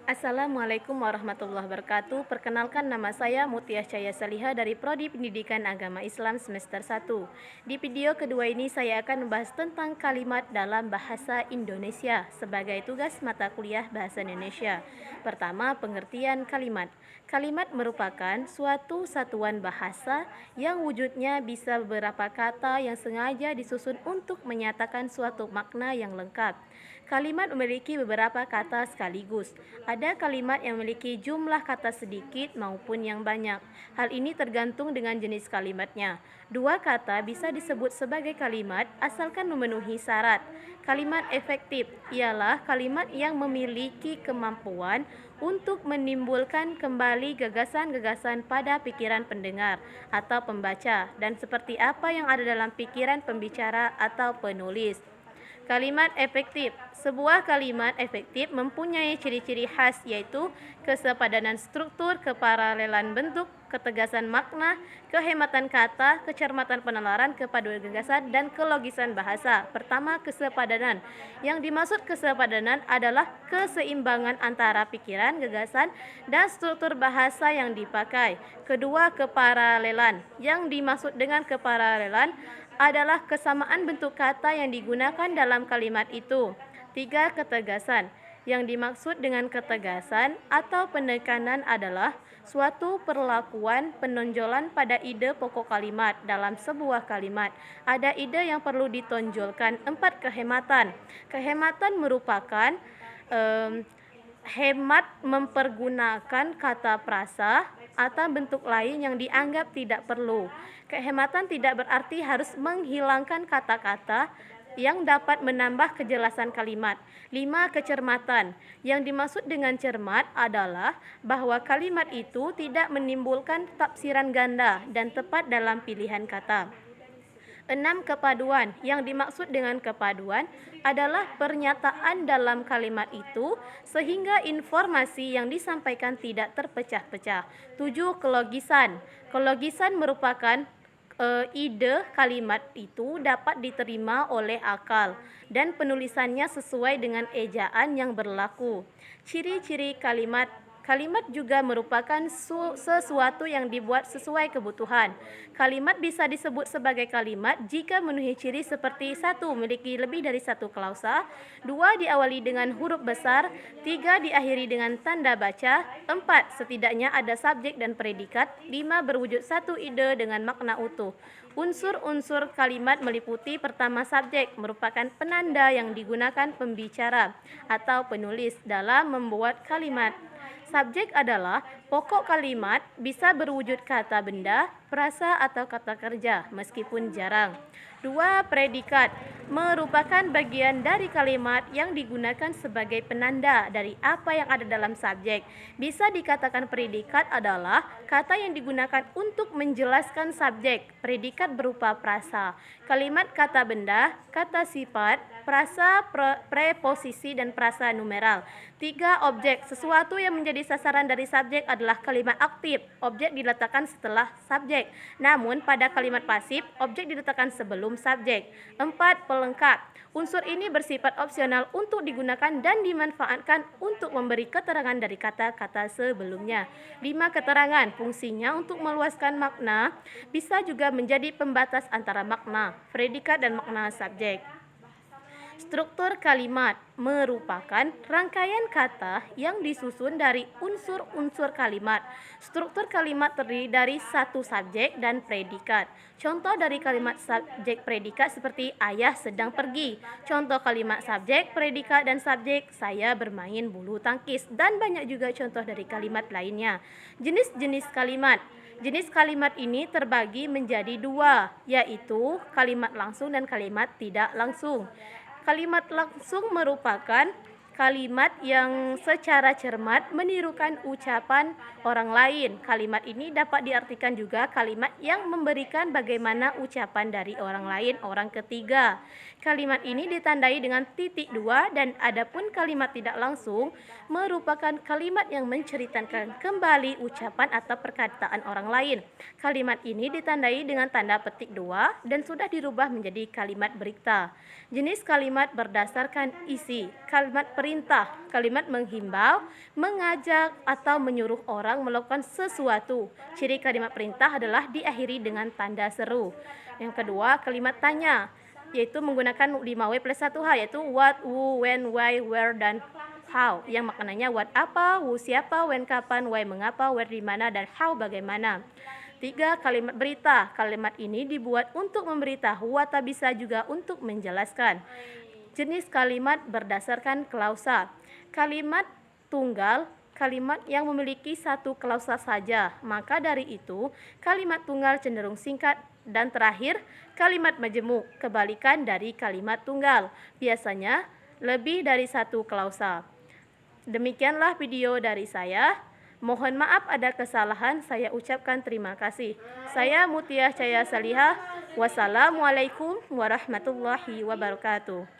Assalamualaikum warahmatullahi wabarakatuh. Perkenalkan, nama saya Mutiah Cahaya Saliha dari Prodi Pendidikan Agama Islam semester 1. Di video kedua ini saya akan membahas tentang kalimat dalam bahasa Indonesia sebagai tugas mata kuliah bahasa Indonesia. Pertama, pengertian kalimat. Kalimat merupakan suatu satuan bahasa yang wujudnya bisa beberapa kata yang sengaja disusun untuk menyatakan suatu makna yang lengkap. Kalimat memiliki beberapa kata sekaligus. Ada kalimat yang memiliki jumlah kata sedikit maupun yang banyak. Hal ini tergantung dengan jenis kalimatnya. Dua kata bisa disebut sebagai kalimat asalkan memenuhi syarat. Kalimat efektif ialah kalimat yang memiliki kemampuan untuk menimbulkan kembali gagasan-gagasan pada pikiran pendengar atau pembaca dan seperti apa yang ada dalam pikiran pembicara atau penulis. Kalimat efektif. Sebuah kalimat efektif mempunyai ciri-ciri khas yaitu kesepadanan struktur, keparalelan bentuk, ketegasan makna, kehematan kata, kecermatan penalaran, kepaduan gagasan, dan kelogisan bahasa. Pertama, kesepadanan. Yang dimaksud kesepadanan adalah keseimbangan antara pikiran, gagasan, dan struktur bahasa yang dipakai. Kedua, keparalelan. Yang dimaksud dengan keparalelan adalah kesamaan bentuk kata yang digunakan dalam kalimat itu. Tiga, ketegasan. Yang dimaksud dengan ketegasan atau penekanan adalah suatu perlakuan penonjolan pada ide pokok kalimat dalam sebuah kalimat. Ada ide yang perlu ditonjolkan. Empat, kehematan. Kehematan merupakan hemat mempergunakan kata prasa atau bentuk lain yang dianggap tidak perlu. Kehematan tidak berarti harus menghilangkan kata-kata yang dapat menambah kejelasan kalimat. 5. Kecermatan. Yang dimaksud dengan cermat adalah bahwa kalimat itu tidak menimbulkan tafsiran ganda dan tepat dalam pilihan kata. 6. Kepaduan. Yang dimaksud dengan kepaduan adalah pernyataan dalam kalimat itu sehingga informasi yang disampaikan tidak terpecah-pecah. 7. Kelogisan. Kelogisan merupakan ide kalimat itu dapat diterima oleh akal dan penulisannya sesuai dengan ejaan yang berlaku. Ciri-ciri kalimat. Kalimat juga merupakan sesuatu yang dibuat sesuai kebutuhan. Kalimat bisa disebut sebagai kalimat jika memenuhi ciri seperti: 1. Memiliki lebih dari satu klausa, 2. Diawali dengan huruf besar, 3. Diakhiri dengan tanda baca, 4. Setidaknya ada subjek dan predikat, 5. Berwujud satu ide dengan makna utuh. Unsur-unsur kalimat meliputi: pertama, subjek merupakan penanda yang digunakan pembicara atau penulis dalam membuat kalimat. Subjek adalah pokok kalimat, bisa berwujud kata benda, frasa atau kata kerja, meskipun jarang. 2. Predikat merupakan bagian dari kalimat yang digunakan sebagai penanda dari apa yang ada dalam subjek. Bisa dikatakan predikat adalah kata yang digunakan untuk menjelaskan subjek. Predikat berupa frasa, kalimat kata benda, kata sifat, frasa preposisi, dan frasa numeral. 3. Objek. Sesuatu yang menjadi sasaran dari subjek adalah kalimat aktif. Objek diletakkan setelah subjek. Namun pada kalimat pasif, objek diletakkan sebelum subjek. 4. Pelengkap. Unsur ini bersifat opsional untuk digunakan dan dimanfaatkan untuk memberi keterangan dari kata-kata sebelumnya. 5. Keterangan. Fungsinya untuk meluaskan makna, bisa juga menjadi pembatas antara makna predikat dan makna subjek. Struktur kalimat merupakan rangkaian kata yang disusun dari unsur-unsur kalimat. Struktur kalimat terdiri dari satu subjek dan predikat. Contoh dari kalimat subjek predikat seperti ayah sedang pergi. Contoh kalimat subjek, predikat, dan subjek saya bermain bulu tangkis. Dan banyak juga contoh dari kalimat lainnya. Jenis-jenis kalimat. Jenis kalimat ini terbagi menjadi dua, yaitu kalimat langsung dan kalimat tidak langsung. Kalimat langsung merupakan kalimat yang secara cermat menirukan ucapan orang lain. Kalimat ini dapat diartikan juga kalimat yang memberikan bagaimana ucapan dari orang lain, orang ketiga. Kalimat ini ditandai dengan titik dua dan adapun kalimat tidak langsung merupakan kalimat yang menceritakan kembali ucapan atau perkataan orang lain. Kalimat ini ditandai dengan tanda petik dua dan sudah dirubah menjadi kalimat berikta. Jenis kalimat berdasarkan isi. Kalimat perintah, kalimat menghimbau, mengajak atau menyuruh orang melakukan sesuatu. Ciri kalimat perintah adalah diakhiri dengan tanda seru. Yang kedua, kalimat tanya, yaitu menggunakan 5W plus 1H, yaitu what, who, when, why, where, dan how. Yang maknanya what apa, who siapa, when kapan, why mengapa, where di mana, dan how bagaimana. 3. Kalimat berita. Kalimat ini dibuat untuk memberitahu atau bisa juga untuk menjelaskan. Jenis kalimat berdasarkan klausa. Kalimat tunggal, kalimat yang memiliki satu klausa saja. Maka dari itu, kalimat tunggal cenderung singkat. Dan terakhir, kalimat majemuk, kebalikan dari kalimat tunggal. Biasanya lebih dari satu klausa. Demikianlah video dari saya. Mohon maaf ada kesalahan, saya ucapkan terima kasih. Saya Mutiah Cahaya Salihah. Wassalamualaikum warahmatullahi wabarakatuh.